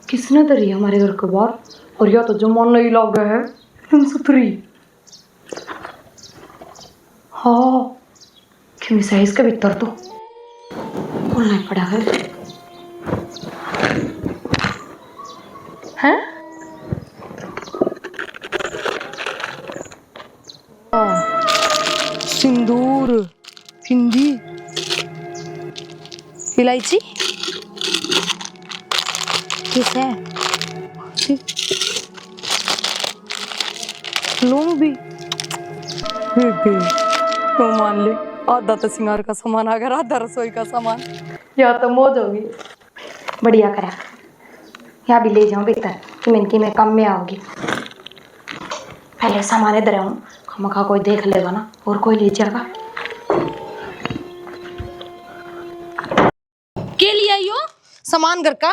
किसने धरी है हमारे घर के बाहर? और या तो जो मन नहीं लग गया है एकदम सुथरी। हाँ क्यों मिसा है इसके भीतर तो खोलना ही पड़ा है। हैं? सिंदूर, हिंदी, इलायची किस है? लूंग भी तो मान ले आधा तो सिंगार का सामान आ गया, आधा रसोई का सामान। या तो मौज होगी। बढ़िया करा, यहाँ भी ले जाऊँ भीतर कि मैं कम में आओगी। पहले सामान इधर आऊँ, खमखा कोई देख लेगा ना और कोई ले जाएगा। के लिए आई हो? सामान घर का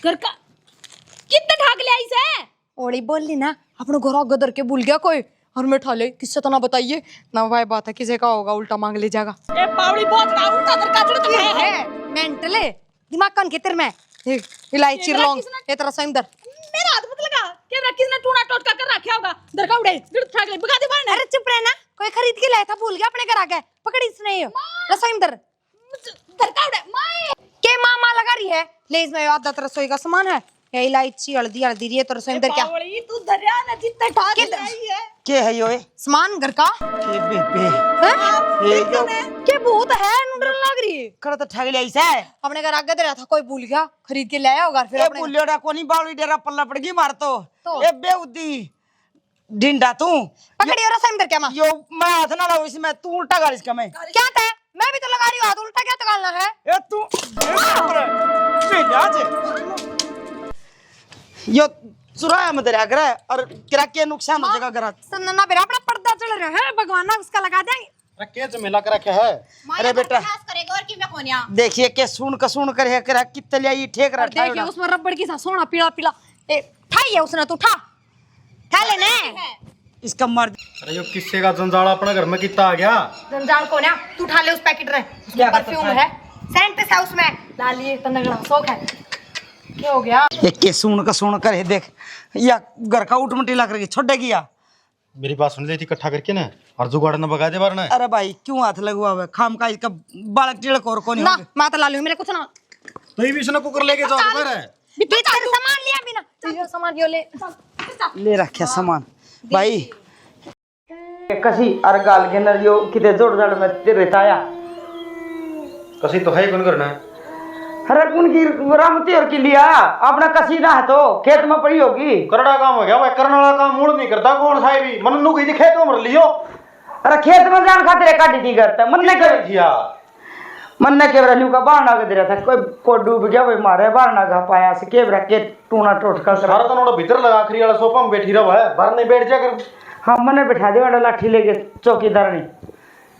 कितने ठाक ले आई से? ओड़ी बोल ली ना, अपने घर गदर के भूल गया कोई और मैं ठा ले। किससे तो ना बताइए ना, वही बात है किसी का होगा उल्टा मांग ले जाएगा। ए पावड़ी बहुत का उल्टा कर का जरूरत है मेंटल है दिमाग कौन के तेरे में। इलायची लौंग ये तरह से अंदर मेरा हाथ मत लगा। कैमरा किसने टूना टोटका कर रखा होगा? दरका उड़े गिर ठाक ले भगा दे बाहर। अरे चुप रहना, कोई खरीद के लाया था भूल गया अपने घर आ गए। पकड़ी इसने ये रसोई अंदर दरका उड़े माए के मामा लगा रही है। ले इसमें आधा रसोई का सामान है, ये इलायची हल्दी हल्दी रही है तो रसोई अंदर क्या पावड़ी तू दरिया न जितने ठाक ले आई है के है यो सामान घर का के बेबे है? ये जो के भूत है नूडल लग रही है। कर तो ठग ले ऐसा है अपने घर आगे दे रहा था, कोई भूल गया खरीद के लाया होगा फिर ए अपने बुल्लियोड़ा कोनी बावली डेरा पल्ला पड़ गई मार तो तो? ए बेउदी ढिंडा तू पकड़ी और रसोई अंदर क्या मां यो मैं हाथ ना लाऊं इसमें तू उल्टा कर इसका मैं क्या था? मैं भी तो लगा रही हूं हाथ, उल्टा क्या तगालना है? ए तू यो चुराया मत रहा करे और किरा के नुकसान हो जाएगा घर सन्ना बेरा अपना पर्दा चढ़ रहा है, भगवान ना उसका लगा देंगे। रखे जो मिला कर रखा है। अरे बेटा करेगा और की मैं कोनिया देखिए के सुन कर है करा कितने ये ठेक रहा देखिए है उसमें रबड़ की सा सोना पीला पीला ए ठाई है उसने, तू ठा ठा लेने इसका मर्द। अरे यो किस्से का जंजाल अपना घर में कितना आ गया? जंजाल को ना तू ठा ले उस पैकेट रे, क्या परफ्यूम है सेंट है उसमें डालिए तो नगड़ा शौक है। क्या हो गया? एक के सुन कर है देख या घर का उठ मटी लग रही छोड़ेगी या मेरी बात सुन लेती इकट्ठा करके ना और जुगाड़ न भगा दे बार ना। अरे भाई क्यों हाथ लगवा हुआ है खाम का इसका बालक टिड़क और कौन ना मैं तो ला लूं, मेरे कुछ ना तो ये भी इसने कुकर लेके जाओ पर है। भीतर सामान लिया बिना ये सामान यो ले रखे सामान भाई कसी अर गाल के अंदर यो किते जोड़ जड़ में तेरे ताया कसी तो है कौन करना है? अरे कौन की रामती और की लिया अपना कसी ना है तो खेत में पड़ी होगी। करड़ा काम हो गया भाई, करने वाला काम मूड नहीं करता कौन सा भी मन नु कहीं खेत में मर लियो। अरे खेत में जान खातिर काटी थी करता मन ने कर किया मन ने केवरा न्यू का बाणा के दे रहा था कोई डूब गया भाई मारे बाणा का पाया से केवरा के टूना टोटका सारा तो नोड़ा भीतर लगा आखिरी वाला सोफा में बैठी रहा है, बाहर नहीं बैठ जा कर। हाँ मने बैठा दे वाला लाठी लेके चौकीदार ने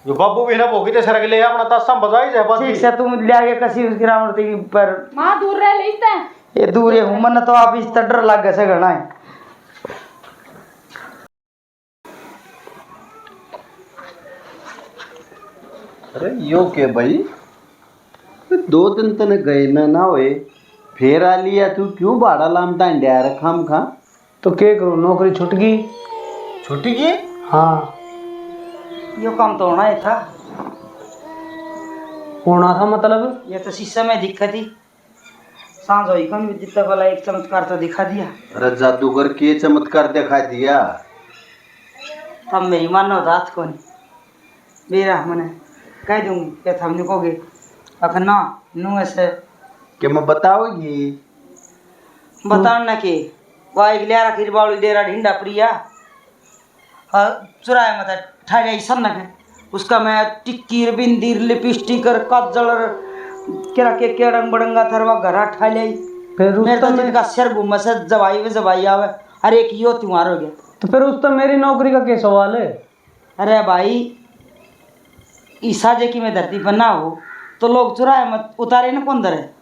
जो बाबू भी ना भोगी ते सरक ले अपना तस्सा बजाई जाए बस। ठीक से तुम ले आगे कसी उसकी रामती पर मां दूर रह लेते हैं ये दूर है हुमन तो आप इस डर लग गए से घना है। अरे यो के भाई 2 दिन तने गए ना होए फिर आ लिया तू क्यों भाड़ा लामता इंडिया रखा हम खा तो क्या करूँ, नौकरी छूट गई। छोटी की हाँ यो काम तो होना ही था। होना था मतलब ये तो शीशे में दिक्कत ही सांझ हुई कम जितना वाला एक चमत्कार तो दिखा दिया। अरे जादूगर के चमत्कार दिखा दिया तब मेरी मानो रात को नहीं मेरा मैंने कह दूंगी क्या था हमने कहोगे अखन ना नू ऐसे कि मैं बताओगी बताओ ना कि वाह लिया रखी बावली डेरा ढिंडा प्रिया हाँ चुराया मतलब ठा जाई सब ना उसका मैं टिक्की बिंदी लिपस्टिक और काजल और केरा के केड़ंग बड़ंगा थरवा घरा ठा लाई फिर मेरे तो उस जिनका सिर घूम से जवाई आवे अरे एक यो त्योहार हो गया तो फिर उस तो मेरी नौकरी का क्या सवाल है। अरे भाई ईसा जे की मैं धरती पर ना हो तो लोग चुराए मत उतारे ना कौन दर है।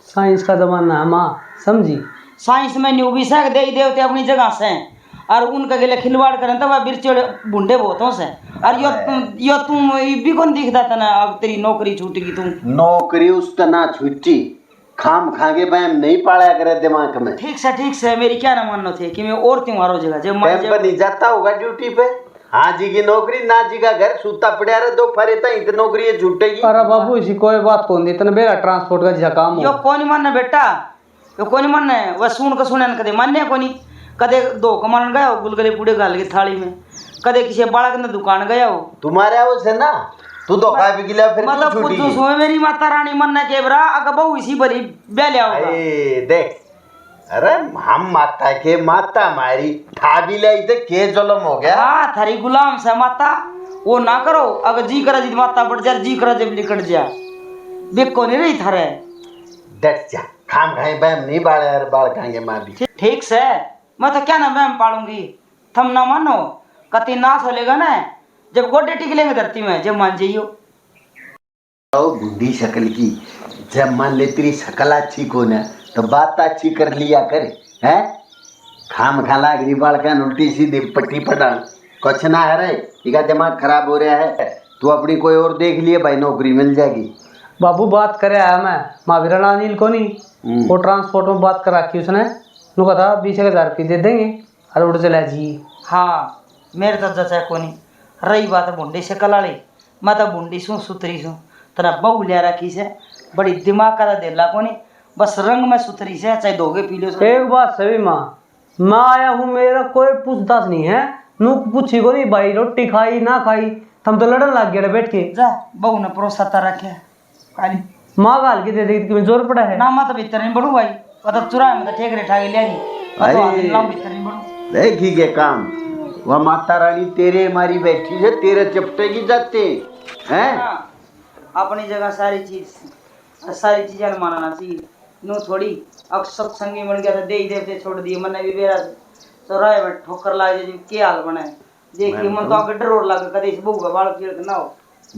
साइंस का जमाना है माँ, समझी। साइंस में न्यू भी सक दे देवते अपनी जगह से और उनका गेले खिलवाड़ करें तो वह बिरचोड़े बुंडे बहुतों से और यो तुम भी कौन दिखता था ना अब तेरी नौकरी छूटेगी तुम नौकरी उस तना छुट्टी खाम खागे बैम नहीं पाड़ा करे दिमाग में। ठीक से मेरी क्या ना मानना थे कि मैं और त्योहारों जगह जब टाइम पर नहीं जाता होगा ड्यूटी पे। हाँ जी की नौकरी ना जी का घर सूता पड़ा रहे दो फरे तई तो नौकरी छूटेगी। अरे बाबू इसी कोई बात कौन दी तने बेरा ट्रांसपोर्ट का जिसा काम यो हो कौन मानना बेटा यो कौन मानना है वह सुन के सुने कदे मान्य कोनी कदे दो कमान गया हो गुलगुले पूड़े गाल के थाली में कदे किसी बालक ने दुकान गया हो तुम्हारे वो से ना तू तो खा भी गिला फिर मतलब छूटी पुत्तू सोए मेरी माता रानी मनना के बरा अगर बहु इसी बरी बेले आओगा ए देख अरे हम माता के माता मारी ठा भी ले तो के जुल्म हो गया। हाँ थारी गुलाम से माता वो ना करो अगर जी करा जी माता बढ़ जा जी करा जब निकट जा बेको नहीं रही थारे डट जा खाम खाए बैम नहीं बाढ़ यार बाढ़ खाएंगे माँ भी। ठीक से मैं तो क्या ना मैं पालूंगी थम ना मानो कति नाश हो लेगा ना जब गोडे टिक लेंगे धरती में जब मान जाइयो बूढ़ी शक्ल की जब मान ले तेरी शक्ल अच्छी को ना तो बात अच्छी कर लिया करे हैं खाम खाला अगली बाल का उल्टी सीधी पट्टी पटा कुछ ना है रे इसका दिमाग खराब हो रहा है तू अपनी कोई और देख लिए भाई नौकरी मिल जाएगी। बाबू बात करे आया मैं महावीरण अनिल को नहीं वो ट्रांसपोर्ट में बात कर रखी उसने नु कहा 20,000 रुपये दे देंगे अरे उड़ चला जी। हाँ मेरे तो जचा को नहीं रही बात बुंडी से कलाली मैं तो बुंडी सू सुतरी सू तेरा बहु लिया रखी से बड़ी दिमाग का दिला को नहीं बस रंग में सुतरी से चाहे दोगे पी लो एक बात सभी माँ मैं आया हूँ मेरा कोई पूछताछ नहीं है नू पूछी को नहीं भाई रोटी खाई ना खाई हम तो लड़न लग गया बैठ के जा बहु ने परोसा रखे काली माँ गाल के दे दी कि जोर पड़ा है ना मत भीतर नहीं बढ़ू भाई मतलब चुरा में तो ठेकरे ठाके ले दी ना भीतर नहीं बढ़ू देखी के काम वह माता रानी तेरे हमारी बैठी है तेरे चपटे की जाते हैं। अपनी जगह सारी चीजें मानना चाहिए नू थोड़ी अब सत्संगी बन गया था दे ही देवते छोड़ दिए मैंने भी बेरा तो राय में ठोकर लागे जी के हाल बने देखिए मन तो आगे डर लगे कदे इस बहू का बाल पीड़ ना हो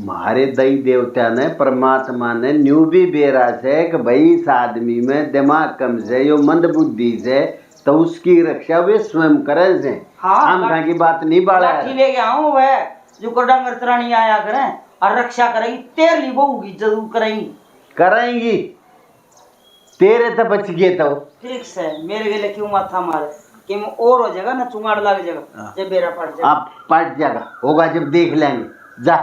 मारे दई देवता ने परमात्मा ने न्यू भी बेरा से कि भाई इस आदमी में दिमाग कम से यो मंद बुद्धि से तो उसकी रक्षा वे स्वयं करें से हम कहाँ की बात नहीं बाड़ा लाठी ले गया हूँ वह जो को डंगर तरानी आया करें और रक्षा करेगी तेर ली बहू की जरूर करेंगी तेरे तो बच गए तो ठीक से मेरे गले क्यों माथा मारे कि मैं और हो जाएगा ना चुंगाड़ लग जाएगा जब बेरा पड़ जाएगा आप पट जाएगा होगा जब देख लेंगे जा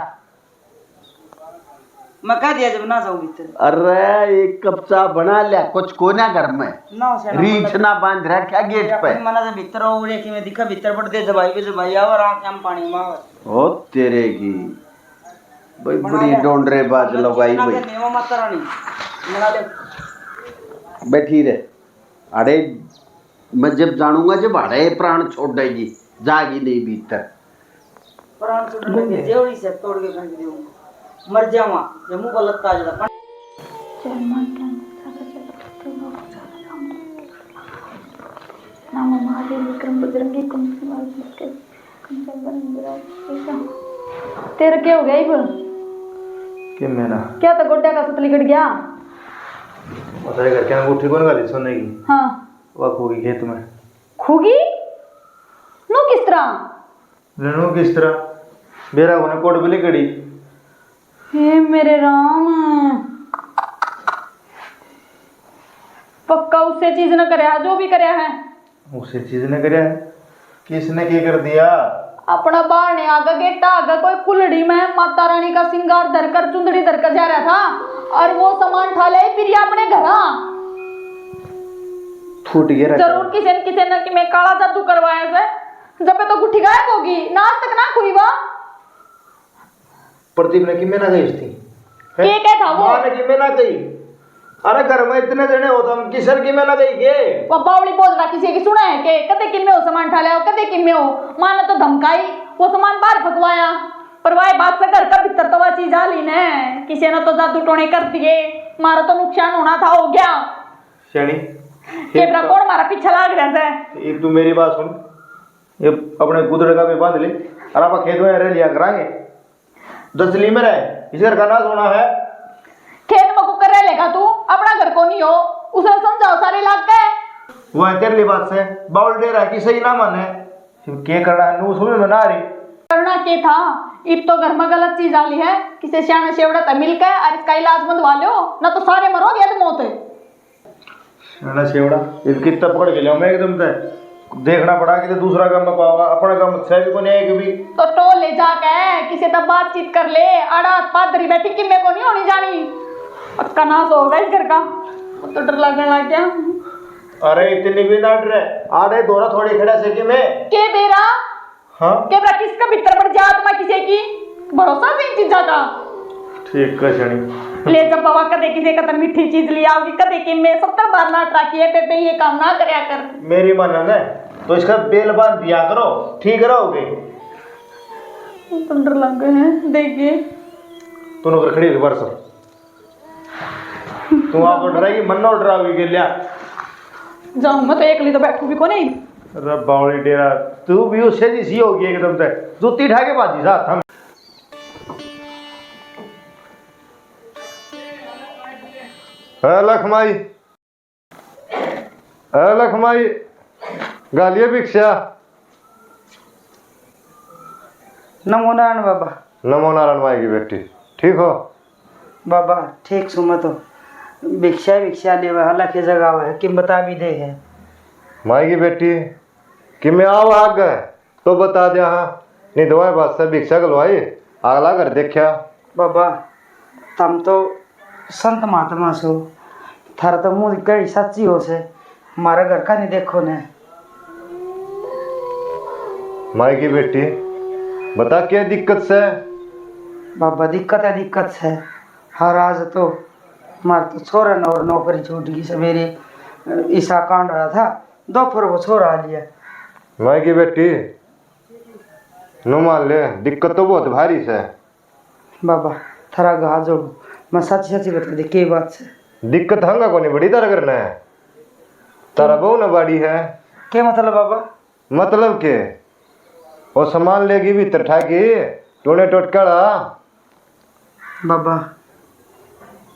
मैं कह दिया जब ना जाऊँ भीतर अरे एक कप चाय बना लिया कुछ कोना घर में ना से रीछ ना बांध रखा गेट पे मना से भीतर और कि मैं दिखा भीतर पड़ दे भाई और आंख हम पानी में ओ तेरे की भाई बड़ी डोंडरे बाज लगाई भाई नेवा माता रानी मना ले बैठी रे अरे मैं जब जानूंगा जब अड़े प्राण छोड़ देगी जागी नहीं भीतर प्राण छोड़ देगी जेवड़ी से तोड़ के फेंक दूंगा मर जावा ये मुंह पर लगता जाता नाम महादेव विक्रम बजरंगी तेरा क्या हो गया इब कि मेरा क्या तो गोड्डा का सुतली कट गया बताएगा क्या अंगूठी कौन गाली सोने की हाँ वह होगी खेत में खूगी नो किस तरह रेणु किस तरह बेरा होने कोट बिली कड़ी हे मेरे राम पक्का उससे चीज न करे जो भी करे है उसे चीज ने करे किसने क्या कर दिया अपना बाहर ने आगा गेटा आगा कोई कुलड़ी में माता रानी का सिंगार धरकर चुंदड़ी धरकर जा रहा था और वो सामान ठा ले फिर ये अपने घर फूट गया जरूर किसी ने कि मैं काला जादू करवाया से जब तो गुठी गायब होगी ना आज तक ना खुई वा प्रदीप ने कि मैं ना गई थी के क्या था वो मां ने कि मैं ना गई अरे घर में इतने जने हो तो हम किसर की मैं ना गई के वो बावली बोल रहा किसी की सुना है के कदे किम्मे हो सामान ठा ले कदे किम्मे हो मां ने तो धमकाई वो सामान बाहर फकवाया पर वाई बात से घर का भीतर तो वह चीज आ ली ने किसी ने तो जादू टोने कर दिए मारा तो नुकसान होना था हो गया शनी केबरा कौन मारा पीछे लाग रहा है एक तू मेरी बात सुन ये अपने गुदड़ का भी बांध ले और आप खेत में रह लिया करांगे दसली में रहे इस घर का नाश होना है खेत में कुकर रह लेगा तू अपना घर को नहीं हो उसे समझाओ सारे लाग गए वो है तेरी बात से बाउल दे रहा है कि सही ना माने के करना नू समझ में ना आ रही। करना के था, इब तो घर में गलत चीज आली है, किसे सियाना शेवड़ा था मिलकर और इसका इलाज बनवा लो, ना तो सारे मरोगे तो मौत है। ना शेवड़ा ये कितना पकड़ के जाऊं मैं एकदम से देखना पड़ा कि तो दूसरा काम में पाऊंगा, अपना काम सही को नहीं है कभी। तो टोल ले जाके किसी तब बातचीत कर ले, आड़ा पादरी बैठी कि मेरे को नहीं होनी जानी, पक्का नाश होगा इस घर का। तो डर लगने लग गया। अरे इतनी भी ना डरे, आड़े दोरा थोड़ी खड़ा से कि मैं के बेरा हाँ के बेरा किसका भीतर पड़ जात मैं किसी की भरोसा नहीं चीजा का। ठीक है शनी ले जब बाबा कदे किसी का मीठी चीज लिया होगी कदे कि मैं 70 बार ना ट्राकी है बेबे ये काम ना करया कर। मेरी मानना है तो इसका बेल बांध दिया करो, ठीक रहोगे। तो डर लग गए हैं देखिए। तू नौकर खड़ी हो बरस तू आपको डराएगी मन ना डराओगी के लिया जाऊं मैं तो एकली तो बैठूंगी को नहीं। अरे बावली डेरा तू भी उससे जी होगी एकदम से जूती ढाके बाजी साथ हम। लखमाई लखमाई गालिए भिक्षा। नमो नारायण बाबा। नमो नारायण माई की बेटी, ठीक हो? बाबा ठीक सुमा तो भिक्षा भिक्षा ले हला के जगह है कि बता भी दे है माई की बेटी कि मैं आओ आग गए तो बता दे। हाँ नहीं दवाई बात से भिक्षा गलवाई अगला घर देखा। बाबा तम तो संत महात्मा सो, थारा तो मुँह कई सच्ची हो से, हमारा घर का नहीं देखो ने। माई की बेटी बता क्या दिक्कत से? बाबा दिक्कत है हर आज तो हमारा तो छोरा और नौकरी छूट गई, सवेरे ईसा कांड रहा था, दोपहर को छोरा आ लिया। माई की बेटी नो मान ले दिक्कत तो बहुत भारी से। बाबा थारा घा जोड़ू, मैं सच्ची सच्ची बता दे के बात से। दिक्कत हंगा को नहीं बड़ी तरह करना है, तारा बहु न बाड़ी है। क्या मतलब बाबा? मतलब के वो सामान लेगी भीतर ठाकी टोने टोटकड़ा। बाबा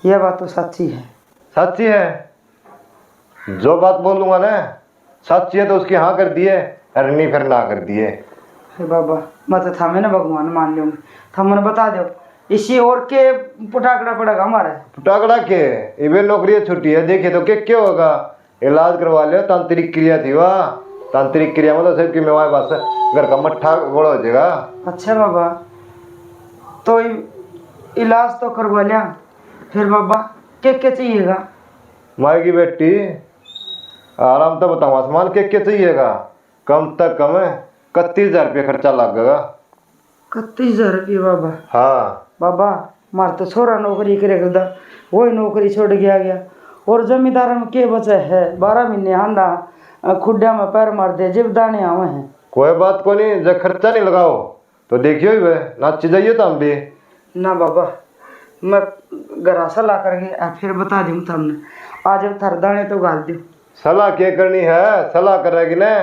यह बात तो सच्ची है। सच्ची है, जो बात बोलूंगा ना सच्ची है तो उसकी हाँ कर दिए, अरे नहीं फिर ना कर दिए। हे बाबा मैं तो थामे ना भगवान मान लूंगी, थमने बता दो इसी और के पुटाकड़ा पड़ेगा हमारे। पुटाकड़ा के इवे नौकरी छुट्टी है, देखे तो क्या होगा, इलाज करवा ले। तांत्रिक क्रिया थी वाह, तांत्रिक क्रिया मतलब सिर्फ की मेवाए बात से घर का मट्ठा गोड़ा हो जाएगा। अच्छा बाबा तो इलाज तो करवा लिया, फिर बाबा क्या चाहिएगा? माई की बेटी आराम तो बताऊँ आसमान क्या चाहिएगा, कम तक कम है 31,000 रुपये खर्चा लगेगा। 31,000 रुपये बाबा? हाँ बाबा मार तो छोरा नौकरी करेगा, वही नौकरी छोड़ गया और जमींदार में के बचा है, 12 महीने आंदा खुड्डा में पैर मार दे जब दाने आवे हैं। कोई बात को नहीं, जब खर्चा नहीं लगाओ तो देखियो ही नाच जाइए तो हम भी। ना बाबा मैं गरासा ला करके फिर बता दूँ तुमने, आज अब थर दाने तो गाल दूँ। सलाह क्या करनी है, सलाह करेगी ना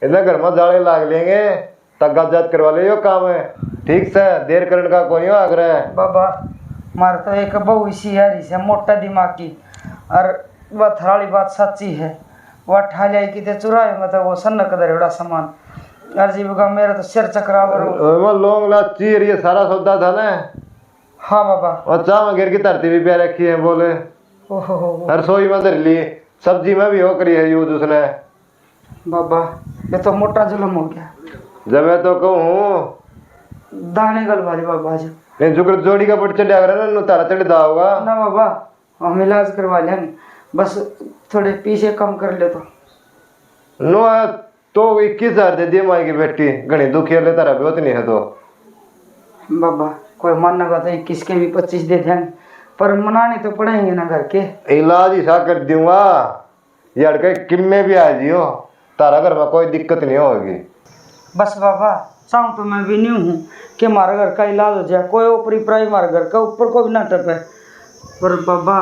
इधर घर में जाले लाग लेंगे, तगाजात करवा ले यो काम है, ठीक से देर करने का कोई हो आग्रह। बाबा मार तो एक बहु इसी है से मोटा दिमाग की, और वह थराली बात सच्ची है, वह ठा लिया कि ते चुराए मतलब वो सन्न कदर बड़ा सामान अर्जीब का मेरा तो सिर चकरावर लोंग लाची ये सारा सौदा था ना। हाँ बाबा। और चाह में गिर की धरती भी प्यार रखी है बोले, रसोई में धर ली, सब्जी में भी हो करी है यूज उसने। बाबा ये तो मोटा जुलम हो गया। जब मैं तो कहूँ दाने गल वाले बाबा जी नहीं जुगर जोड़ी का पट चढ़ा कर ना तारा चढ़ता होगा ना बाबा, हम इलाज करवा लेंगे, बस थोड़े पीछे कम कर ले तो। नो तो 21,000 दे दिए माई की बेटी, घनी दुखी ले तारा भी नहीं है तो। बाबा कोई मानना तो 21 के भी 25 दे देंगे, पर मनाने तो पड़ेंगे ना घर के। इलाज ही सा कर दूंगा, ये अड़के किम्मे भी आ जियो, तारा घर में कोई दिक्कत नहीं होगी। बस बाबा चाहूँ तो मैं भी नहीं हूँ कि हमारे घर का इलाज हो जाए, कोई ऊपरी प्राई हमारे घर का ऊपर को भी ना टपे, पर बाबा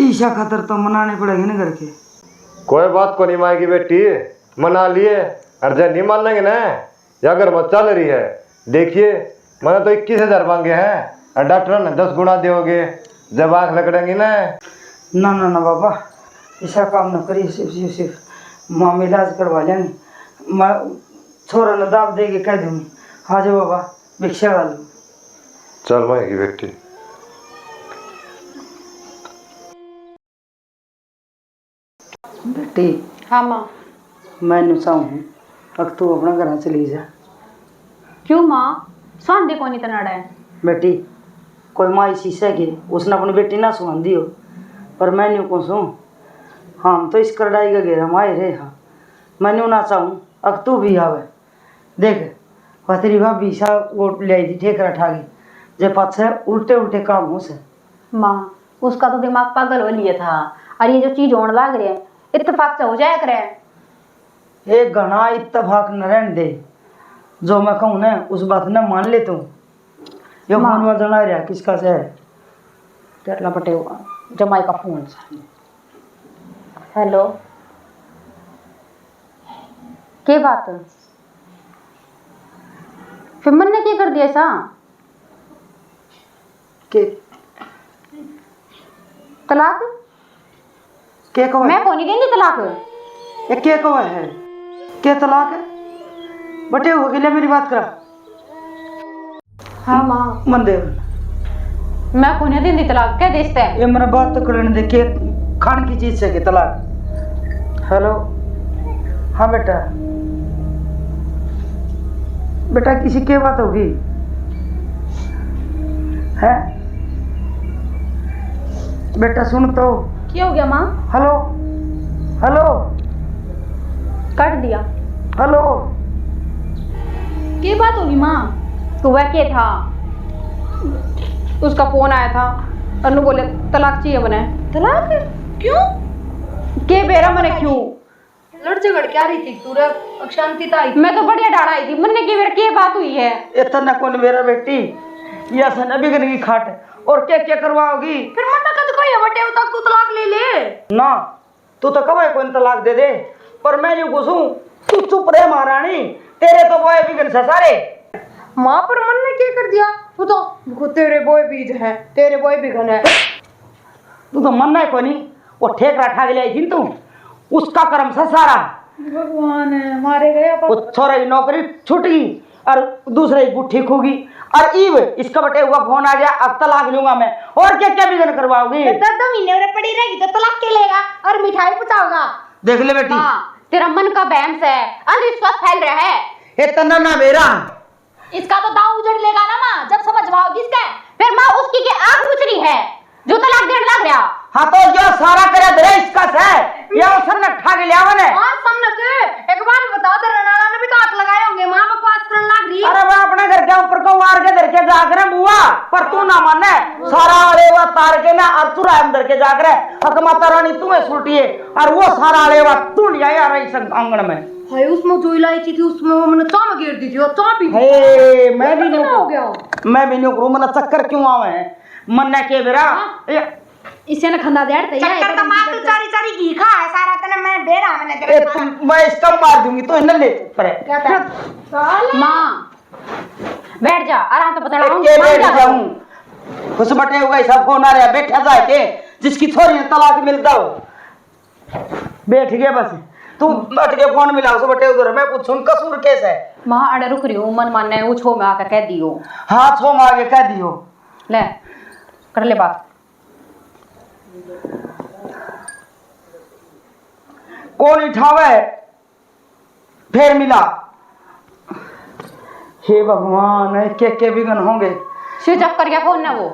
ईशा खातर तो मनाने पड़ेंगे ना घर के। कोई बात को नहीं माई की बेटी, मना लिए, और जब नहीं मानेंगे ना या घर में चल रही है, देखिए मैंने तो 21,000 मांगे हैं और डॉक्टर ने 10 गुना दोगे, जब आँख लकड़ेंगी ना। ना ना ना बाबा ऐसा काम ना करिए, सिर्फ माम इलाज करवा लेंगे, मैं छोरा ने दाब दे के कह दूंगी हाँ जो बाबा भिक्षा वालू चल माई की बेटी। बेटी हाँ माँ। मैं चाहूँ अब तू अपना घर चली जा। क्यों माँ? स्वांदे कौन इतना है? बेटी कोई माई शीशे की उसने अपनी बेटी ना सुन दी हो पर मैं नहीं को सुन हम तो इस करडाई का घेरा माए रे। हाँ मैं ना चाहूँ अब तू भी आवे देख वह तेरी भाभी सा वो ले आई थी ठेकरा ठागी जे पाछे उल्टे उल्टे काम हो से। माँ उसका तो दिमाग पागल हो लिया था और ये जो चीज होने लग रही है इत्तेफाक से हो जाया करे। एक घना इत्तेफाक न रहने दे जो मैं कहूँ ना उस बात ने मान ले तू। ये फोन में जना रहा किसका से है? तेरला पटे हुआ जमाई का फोन। हेलो के बात फिर मन ने क्या कर दिया ऐसा? के तलाक? के को मैं है? कौन नहीं तलाक। ये के को है? के तलाक है? बटे हो गया मेरी बात करा। हाँ माँ। मन दे मैं कौन दिन दी तलाक क्या देते हैं? ये मेरा बात तो करने दे के खान की चीज से के तलाक। हेलो हाँ बेटा बेटा किसी के बात होगी है? बेटा सुन तो। क्या हो गया माँ? हेलो हेलो काट दिया। हेलो क्या बात होगी माँ? तो वह क्या था? उसका फोन आया था अनु बोले तलाक चाहिए मने। तलाक? क्यों? के बेरा मने क्यों? लड़ झगड़ क्या रही थी पूरा अशांति था। मैं तो बढ़िया डाढ़ा आई थी मन्ने की बेरा क्या बात हुई है? इतना कौन मेरा बेटी या सन बिगन की खाट और क्या क्या करवाओगी? फिर मन्ना कद कोई बटे तक तू तलाक ले ले ना तू तो कब कोई तलाक दे दे पर मैं यूं घुसूं तू चुप रहे महारानी तेरे तो बॉय बिगन से सारे। माँ पर मन ने क्या कर दिया? तू तो तेरे बॉय बीज है तेरे बॉय बिगन है। तू तो मन है कोनी वो ठेकरा ठा के आई थी तू उसका कर्म से सारा। भगवान है मारे गए वो छोरे की नौकरी छूट गई और दूसरे की गुट्ठी खूगी और ईव इसका बटे हुआ फोन आ गया अब तलाक लूंगा मैं। और क्या क्या बिगन करवाओगी? 10 महीने और पड़ी रहेगी तो तलाक के लेगा और मिठाई पचाओगा। देख ले बेटी तेरा मन का बहम से अंधविश्वास फैल रहा है। इतना ना मेरा इसका तो दांव उजड़ लेगा ना माँ जब समझ पाओगी इसका। फिर माँ उसकी के आग बुझ रही है जो तलाक देने लग रहा। हाँ तो जो सारा करे दे इसका से या उसने न ठा के लिया मैंने। हाँ सामने से एक बार बता दे रनाला ने भी तो हाथ लगाए होंगे माँ बकवास करने लग रही। अरे मैं अपने घर के ऊपर को वार के धर के जाग रहे बुआ पर तू ना माने सारा अलेवा तार के ना और तू राम धर के जाग रहे हक माता रानी तुम्हें सुलटी है और वो सारा अलेवा तू नहीं आया रही संग आंगन में। हाय उसमें जो इलायची थी उसमें वो मैंने चाम गिर दी थी और चाम पी हे मैं भी नहीं हो गया। मैं भी नहीं करूं मना चक्कर क्यों आवे मन ने के बेरा इसे ना खंदा देड़ ते चक्कर तो माँ तू चारी चारी घी खा है सारा तने मैं बेरा मैंने ए तुम मैं इसका मार दूंगी तो इन्हें ले पर क्या था माँ बैठ जा आराम से पता ये बैठ जाऊं खुश बटे होगा सब फोन आ रहा है बैठा जाए के जिसकी छोरी ने तलाक मिलता हो बैठ गया बस तू बैठ के फोन मिला उसे बटे उधर मैं पूछूं कसूर कैसे है? माँ अड़े रुक रही हूँ मन मानने वो छो में आकर कह दियो। हाँ छो मार के कह दियो ले कर ले बात। कौन उठावे फिर मिला हे भगवान के बिगन होंगे। स्विच ऑफ कर गया फोन ना वो।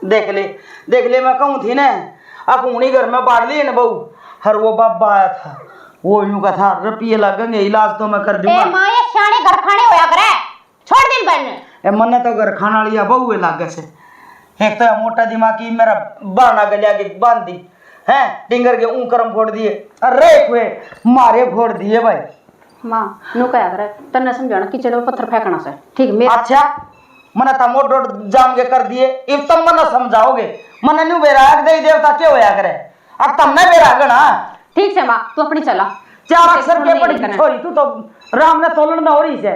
देख ले मैं कहूँ थी ना अब उन्हीं घर में बाढ़ लिए ना बहू हर वो बाबा आया था वो यूं का था रुपये लगेंगे इलाज तो मैं कर दूंगा। ए माँ ये शाने घर खाने होया करे छोड़ दिन बनने। ए मन्ने तो घर खाना लिया बहू लागे से एक तो मोटा दिमागी मेरा बाना गलिया के बांध दी हैं टिंगर के ऊं करम फोड़ दिए अरे हुए मारे फोड़ दिए भाई। माँ नु कया करे तन्ने समझाना किचन में पत्थर फेंकना से ठीक मेरा। अच्छा मना था मोट रोड जाम के कर दिए अब तुम मना समझाओगे मना न्यू बेरा दे देवता क्या होया करे अब तुमने बेरा गना। ठीक से माँ तू अपनी चला 4 अक्षर के पड़ी छोरी तू तो राम ने तोलन ना हो रही है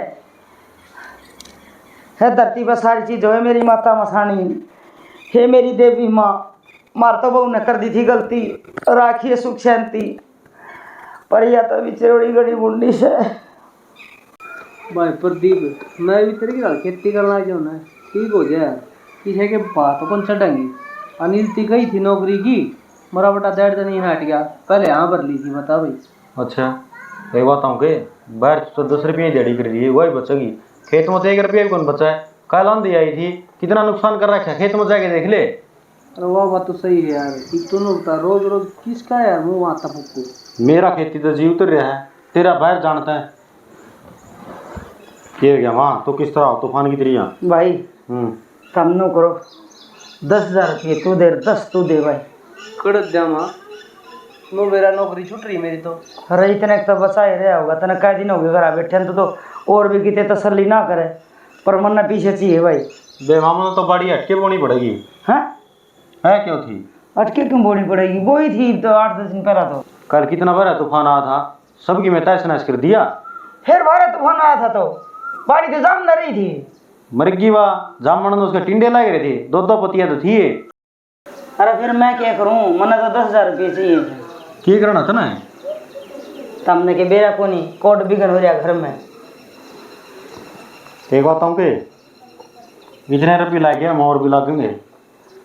धरती पर सारी चीज है मेरी माता मसानी हे मेरी देवी माँ मार तो बहू ने कर दी थी गलती राखिए सुख शांति पर या तो बिचरोड़ी गड़ी बुंडी से भाई प्रदीप मैं भी तेरी गल खेती करना चाहना ठीक हो जाए किसी के बात कौन छेंगे। अनिल ती गई थी नौकरी की मेरा बेटा 1.5 दिन ही हट गया पहले यहाँ भर ली थी बता भाई। अच्छा एक बात हूँ के बाहर तो 10 रुपये दिहाड़ी कर रही है वही बचेगी खेत में तो 1 रुपया भी कौन बचा है। कल आंधी आई थी कितना नुकसान कर रखा है खेत में जाके देख ले। अरे वाह बात तो सही है यार एक तो नहीं होता रोज रोज किसका यार मुँह आता फुक्कू। मेरा खेती तो जीव उतर रहा है तेरा बाहर जानता है ये क्या माँ तो किस तरह तूफान की तरह। भाई कम नो करो 10,000 रुपये तू दे 10 तू दे भाई। कड़क जा माँ नो मेरा नौकरी छूट रही मेरी तो। अरे इतने तो बचा ही रहा होगा तने कई दिन हो गए घर बैठे तो और भी कितने तसल्ली ना करे पर मन पीछे चाहिए भाई। बेमामूल तो बाड़ी हटके बोनी पड़ेगी हैं है क्यों थी अटके क्यों बोनी पड़ेगी वो ही थी तो 8-10 दिन पहला तो। कल कितना बड़ा तूफान आया था सबकी मैं तहस नहस कर दिया। फिर बारह तूफान आया था तो बाड़ी तो जाम न रही थी मरगी वाह जामन उसके टिंडे लग रहे थे 2-2 पतियां तो थी। अरे फिर मैं क्या करूं मना तो 10,000 रुपये चाहिए थे। क्या करना था ना तमने के बेरा को नहीं कोट बिगन हो रहा घर में। एक बात हूँ के इतने रुपये ला के हम और भी लागेंगे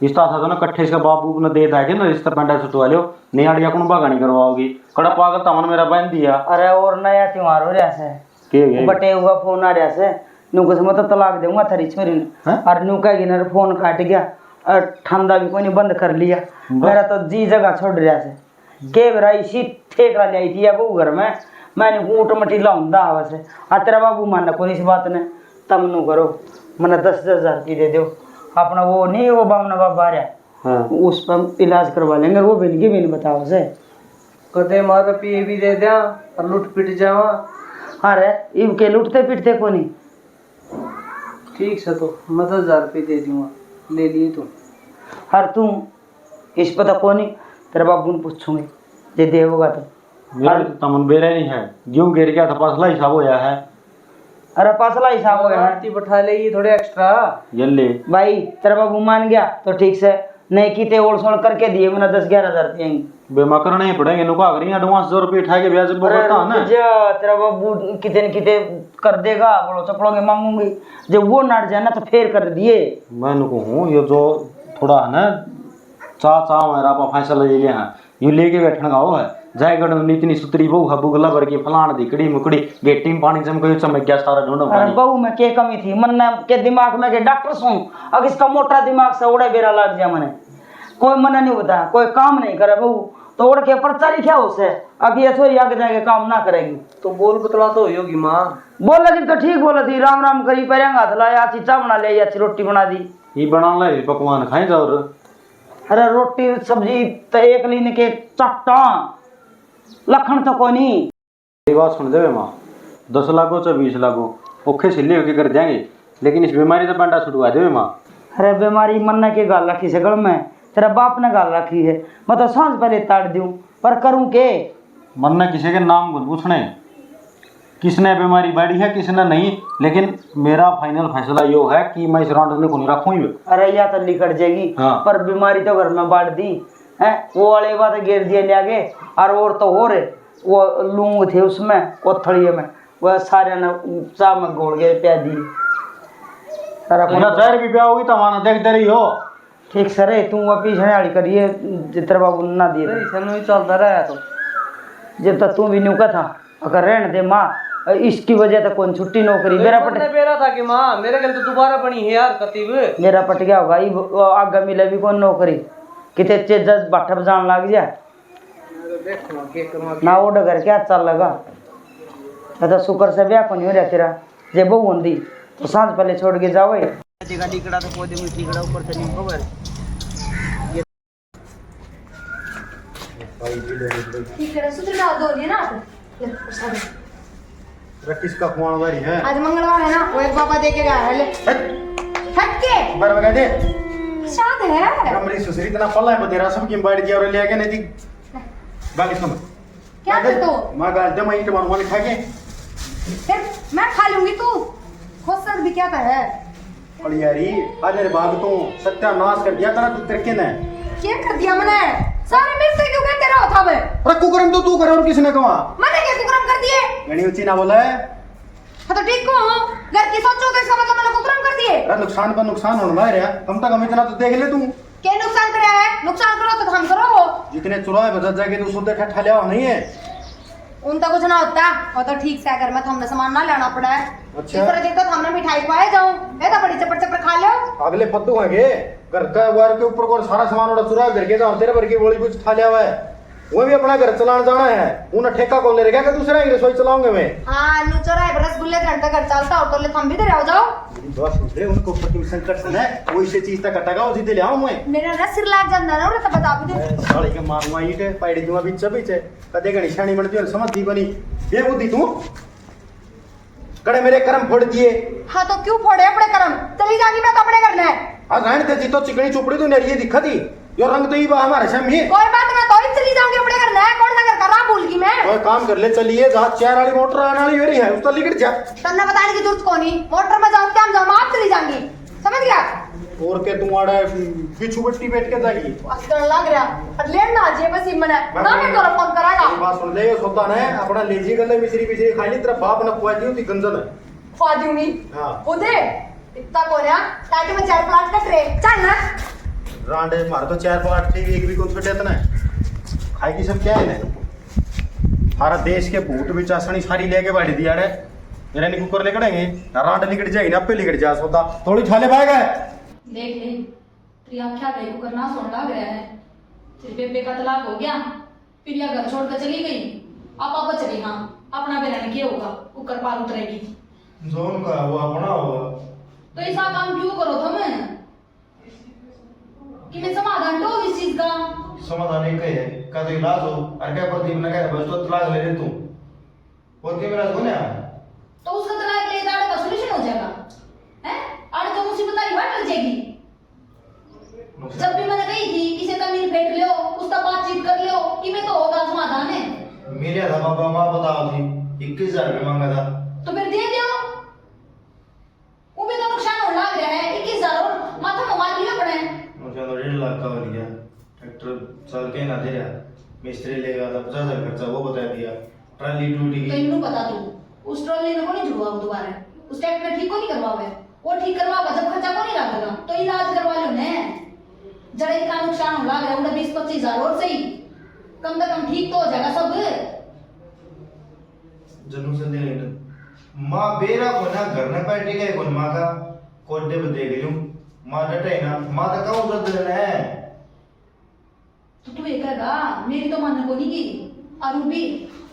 इस तरह था ना कट्ठे इसका बाबू ने दे दा के ना रिश्ता पेंडा छुटवा लो नहीं आड़िया को बागानी करवाओगी कड़ा पागल तमन मेरा बहन दिया। अरे और नया त्योहार हो रहा है बटे हुआ फोन आ रहा है नू कुछ मतलब तलाक दूंगा थारी छोरी ने और नू कहेगी ना फोन काट गया और ठंडा भी कोई नहीं बंद कर लिया मेरा तो जी जगह छोड़ रहा है के भाई सी ठेका ली थी या बहू घर में मैंने ऊट मटी लाऊं दावा से आ तेरा बाबू मानना कोई इस बात ने तम नू करो मैंने 10,000 रुपये दे दो अपना वो नहीं वो बामना बाबा आ रहा उस पर इलाज करवा लेंगे वो भी नहीं बताओ से कदे मार रुपये भी दे दिया और लुट पिट जावा। अरे इनके लुटते पिटते को नहीं ठीक से तो मैं 10,000 रुपये दे दूंगा ले लिए तो। हर तू इस पता को नहीं तेरे बाबू ने पूछूंगी जे दे होगा तो मेरा तमन बेरा नहीं है यूं गिर गया था पसला हिसाब होया है। अरे पसला हिसाब हो गया आरती बैठा ले थोड़े एक्स्ट्रा जल्ले भाई तेरा बाबू मान गया तो ठीक से नहीं कीते ओढ़ सोड़ करके दिए मैंने 10-11,000 रुपये बेमा करना ही पड़ेंगे नुका करेंगे एडवांस 2 रुपये उठा के ब्याज बोलता है ना तेरा बाबू किते न किते कर देगा बोलो चपड़ों के मांगूंगी जब वो नट जाए ना तो फेर कर दिए। मैं नुको हूँ ये जो थोड़ा है ना चा मेरा फैसला ले लिया है ये लेके बैठने का वो है जायगढ़ में इतनी सुतरी बहू है बुगला भर की फलान दिकड़ी मुकड़ी गेटी में पानी चमक चमक गया सारा ढूंढो अरे बहू में क्या कमी थी मन के दिमाग में के डॉक्टर सुन अब इसका मोटा दिमाग से उड़े बेरा लग जाए मैंने कोई मन नहीं होता कोई काम नहीं करे बहू तो उड़ के पर्चा लिखा उसे अब ये थोड़ी आगे जाके काम ना करेगी तो बोल बतला तो होगी माँ बोला जी तो ठीक बोला थी राम राम करी पैरेंगा तो लाया अच्छी चाय बना ले अच्छी रोटी बना दी ये बना ला पकवान खाए जाओ। अरे रोटी सब्जी तो एक लीन के चट्टा लखन तो कोनी ये बात सुन जावे माँ 10 लाख हो चाहे 20 लाख हो औखे सिले होके कर देंगे लेकिन इस बीमारी से पंडा छुटवा देवे माँ। अरे बीमारी मन के गाल रखी से गल में तेरा बाप ने गाल रखी है मैं तो सांझ पहले ताड़ दूं पर करूं के मन ने किसी के नाम को पूछने किसने बीमारी बाड़ी है किसने नहीं लेकिन मेरा फाइनल फैसला यो है कि मैं इस राउंड को नहीं रखूँ ही। अरे या तो निकट जाएगी हाँ। पर बीमारी तो घर में बांट दी है वो वाली बात घेर दिए ले आगे और तो हो रहे वो लूंग थे उसमें कोथड़िए में वह सारे ने चाह में घोल के प्या दी जहर भी ब्याह होगी तो माना देखते रही हो ठीक सर तू वह पीछे वाली करिए जितना बाबू ना दिए ही चलता रहा तो जब तक तू भी न्यूका था अगर रहने दे माँ इसकी वजह से कौन छुट्टी नौकरी मेरा बेरा था कि माँ मेरे गल तो दोबारा बनी है यार कतीब मेरा पट गया होगा आगे मिले भी कौन नौकरी कितने चेज बाठा जान लग जाए ना वो डगर क्या चल लगा तो शुक्र से ब्याह को नहीं हो रहा तेरा जे बहु होंगी तो सांझ पहले छोड़ के जाओ टिकड़ा तो पौधे में टिकड़ा ऊपर से नहीं खबर ठीक है सूत्र डाल दो ये ना ले प्रसाद किसका खुआन वारी है आज मंगलवार है ना वो एक बाबा दे के गया है ले हट के बार बगा दे शाद है हमारी सुसरी इतना पल्ला है तेरा सब की बाड़ी दिया और ले आके नहीं थी बाकी सुन क्या कर तो मां गाल दे मैं ईंट मार खा के फिर मैं खा लूंगी तू खुद सर भी क्या है और यारी आज मेरे बाग तो सत्यानाश कर दिया तेरा तू तरके ने क्या कर दिया मैंने सारे मिलते क्यों कहते रहो था बे अरे कुकरम तो तू करे और किसने कहा मैंने क्या कुकरम कर दिए गणी उची ना बोला है हाँ तो ठीक हूँ, घर की सोचो तो इसका मतलब मैंने कुकरम कर दिए। अरे नुकसान पर नुकसान होना है यार, कम तक हम इतना तो देख ले तू। क्या नुकसान कराया है? नुकसान करो तो हम करो वो। जितने चुराए बजा जाके तू सुधे ठा लिया नहीं है। उनका कुछ ना होता और तो ठीक से अगर मैं हमने सामान ना लेना पड़ा है। अच्छा। इस तरह देखो हमने मिठाई पाए जाऊं है तो बड़ी चपड़ चपड़ खा लो। अगले पत्तू है घर का वार के ऊपर को सारा सामान उड़ा चुरा घर के जाओ तेरे भर की बोली कुछ खा लिया हुआ है। वो भी अपना घर चलाने जाना है, उन्हें ठेका कौन ले रहेगा कि दूसरा ही रसोई चलाऊंगे मैं। हाँ नु चौराहे पर रसगुल्ले घंटा घर चलता हो तो ले हम भी तो रह जाओ। बस मुझे उनको ऊपर की संकट है वो इसे चीज तक कटेगा और जीते ले आऊं मैं। मेरा ना सिर लाग जाता ना तो बता भी दे। साली के मारूंगा ईटे पैड़ी दूंगा बीच बीच कदे का निशानी बनती और समझ दी बनी ये बुद्धि तू कड़े मेरे कर्म फोड़ दिए। हाँ तो क्यों फोड़े अपने कर्म? चली जाएगी मैं तो अपने घर में। आज रहने दे तो चिकनी चुपड़ी तो नहीं ये दिखा थी यो रंग तो ही हमारे शमी कोई बात मैं तो ही चली जाऊंगी अपने घर में। कौन सा घर कर रहा भूल गई मैं। कोई काम कर ले चलिए जहाँ चेयर वाली मोटर आने वाली हो रही है उस तो लिखट जा। तन्ने बताने की जरूरत कौन ही मोटर में जाऊं क्या जाऊं आप चली जाऊंगी समझ गया। और के तुम्हारा बिच्छू बट्टी बैठ के जाएगी अस्तर लग रहा और लेट ना जे बस इमने ना मैं तोरा फोन करागा। बात सुन ले सोता ने अपना लेजी गले मिश्री मिश्री खाई ली तेरा बाप ने खुआ दी होती गंजन है खुआ दूंगी। हां उदे इतना कौन है ताकि मैं 4 प्लाट कट रे चल ना रांडे मार तो 4 प्लाट थी एक भी कौन छोटे इतना खाई की सब क्या है ने सारा देश के भूत भी चासनी सारी लेके बैठ दिया रे मेरा नहीं कुकर ले करेंगे रांड निकट जाएगी ना पे लिकट जा सोता थोड़ी छाले पाएगा देख ले प्रिया क्या गई को करना सोन लग रहा है। तेरे बेबे का तलाक हो गया, प्रिया घर छोड़कर चली गई, आप चली हाँ अपना बेरन क्या होगा कुकर पाल उतरेगी जोन का वो अपना होगा तो ऐसा काम क्यों करो तुम कि मैं समाधान दो इस चीज का। समाधान एक ही है का तो इलाज हो और क्या प्रदीप ने कहा बस तो तलाक ले ले तू और क्या मेरा गुना तो उसका तलाक ले दाड़ का सॉल्यूशन हो जाएगा हैं और तो मुसीबत आई बात लग जाएगी। जब भी मैंने कही थी किसे तमीर फेंक लियो उसका बातचीत कर लियो कि मैं तो होगा समाधान है। मेरे था पापा मां बताओ थी 21,000 रुपये मांगा था तो फिर दे दियो वो भी तो नुकसान हो लग रहा है 21,000 और माथा में मार लियो पड़े मुझे तो 1.5 लाख का हो गया ट्रैक्टर चल के ना दे रहा मिस्त्री लेगा था 50,000 खर्चा वो बता दिया ट्राली टूट तो गई इन्हों बता तू उस ट्रॉली ने को नहीं जुड़वा दोबारा उस ट्रैक्टर ठीक को नहीं करवावे वो ठीक करवावा जब खर्चा को नहीं लगेगा तो इलाज करवा लो ने जड़े का नुकसान हो लग रहा है 20-25,000 और सही कम से कम ठीक तो हो जाएगा सब। जनू से ले लेना मां बेरा को ना घर ना पार्टी के कोन मां का कोडे बदे गयो मां डटे ना मां तो कहूं दर्द लेना है तो तू ये कहेगा मेरी तो मानने को नहीं की और भी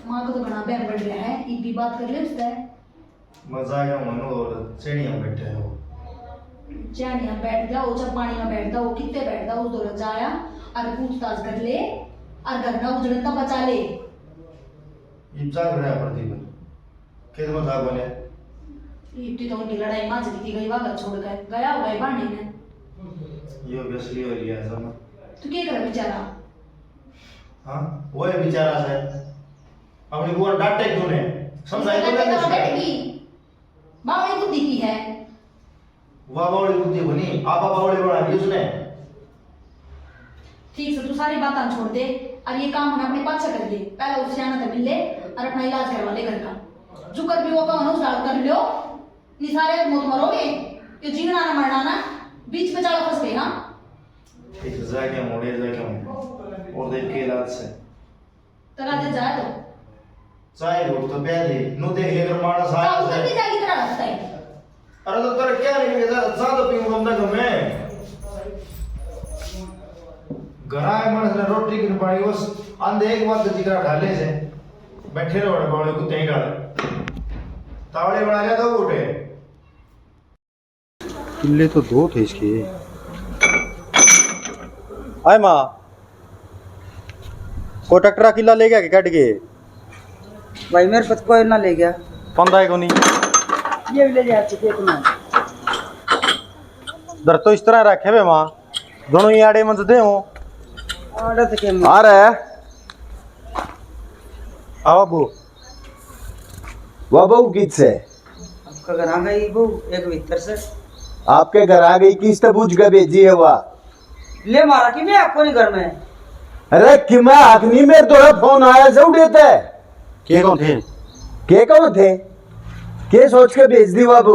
मां को तो बना बैर बढ़ रहा है एक भी बात कर ले उससे मजा आया मनो और सेणियां बैठे हो जानिया बैठ जाओ जब पानी में बैठ जाओ कितने बैठ जाओ उस दौरान जाया और पूछताछ कर ले और घर ना उजड़न तब बचा ले। ये जाग रहा है प्रदीप खेत में था बोले इतनी तो उनकी लड़ाई मां जीती गई वहां घर छोड़ कर गया हो गए बांडी ने ये बेसली हो लिया समझ तू क्या कर बेचारा। हां वो है बेचारा से अपनी बुआ डांटे क्यों ने समझाई तो नहीं उसका बैठेगी बावड़ी बुद्धि की है वाह बावड़ी बुद्धि बनी आप बावड़ी बना दी उसने ठीक से तू सारी बातें छोड़ दे और ये काम हम अपने पास कर ले पहले उससे आना था मिल ले और अपना इलाज करवा ले घर का जो कर भी वो काम अनुसार कर लियो निसारे मौत मरोगे ये जीना ना मरना ना बीच में चाला फंस गए। हाँ ठीक है जाके मोड़े जाके और देख के इलाज से तला दे जाए तो चाय रोक तो पे दे नो देख लेकर मारा का साथ उधर से भी जाएगी तेरा लगता है। अरे तो तेरा क्या नहीं है ज्यादा पीऊं बंदा को मैं घराए मन से रोटी की पानी बस अंधे एक बात जिक्र ढाले से बैठे रहो बावड़े कुत्ते ही डाले तावड़े बना लिया तो उठे किले तो दो थे इसके आए माँ को टकरा किला ले गया कि कट गए भाई मेरे पत कोई ना ले गया पंदा को नहीं ये भी ले जा चुके तुम दर तो इस तरह रखे बे माँ दोनों ही आड़े मंद दे हूँ ऑर्डर तक के आ रहा है आओ अबू वह बहू किस से आपका घर आ गई बहू एक भीतर से आपके घर आ गई किस तो पूछ के भेजी है वह ले मारा कि मैं आपको नहीं घर में अरे कि मैं आखनी में थोड़ा फोन आया से उठे थे के कौन थे के कौन थे के सोच के भेज दी बाबू?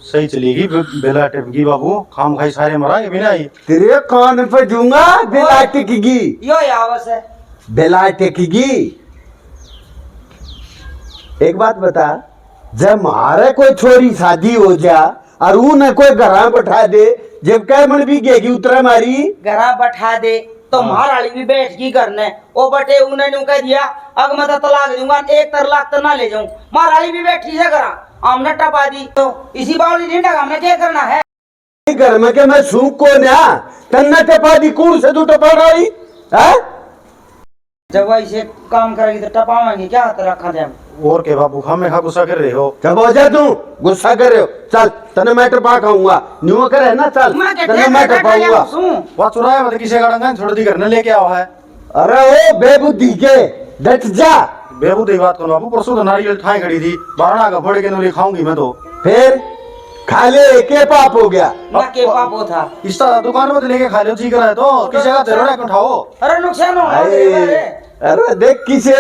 सही चलेगी बेला टिपकी बाबू, खाम खाई सारे मरांगे बिना ही। तेरे कान पे दूंगा बेला टिकेगी। यो आवस है। बेला टिकेगी। एक बात बता, जब हमारे कोई छोरी शादी हो जा और उन्हें कोई घर बैठा दे, जब कह मन भी गेगी उतरा मारी घरा बैठा दे तो महारानी भी बैठ की करने ओ बटे उन्होंने कह दिया अगर मैं तो तलाक दूंगा, एक तलाक तो ना ले जाऊं। महारानी भी बैठी है घरा, हमने टपा दी तो इसी बावली ढिंडा हमने क्या करना है? घर में के मैं सूख को ना तन्ना टपा दी, कौन से तू टपा रही है? जब ऐसे काम करेगी तो टपाएंगे क्या हाथ रखा दे हम? और के बाबू हमें खा गुस्सा कर रहे हो? जब हो जा तू गुस्सा कर रहे हो, चल तने मैं टपा खाऊंगा, न्यू करे ना, चल तने मैं टपाऊंगा। वह चुराया मतलब किसी का छोड़ दी घर ने लेके आओ है। अरे ओ बेबुद्धि के डट जा। बेबुद्धि बात करो बाबू, परसों तो नारियल ठाई खड़ी थी, बारना का फोड़ के नूरी खाऊंगी मैं तो। फिर खा ले के पाप हो गया। ना के पापो था इस तरह दुकान में तो लेके खा लो, जी करा है तो किसी का जरूर उठाओ। अरे नुकसान हो अरे देख किसे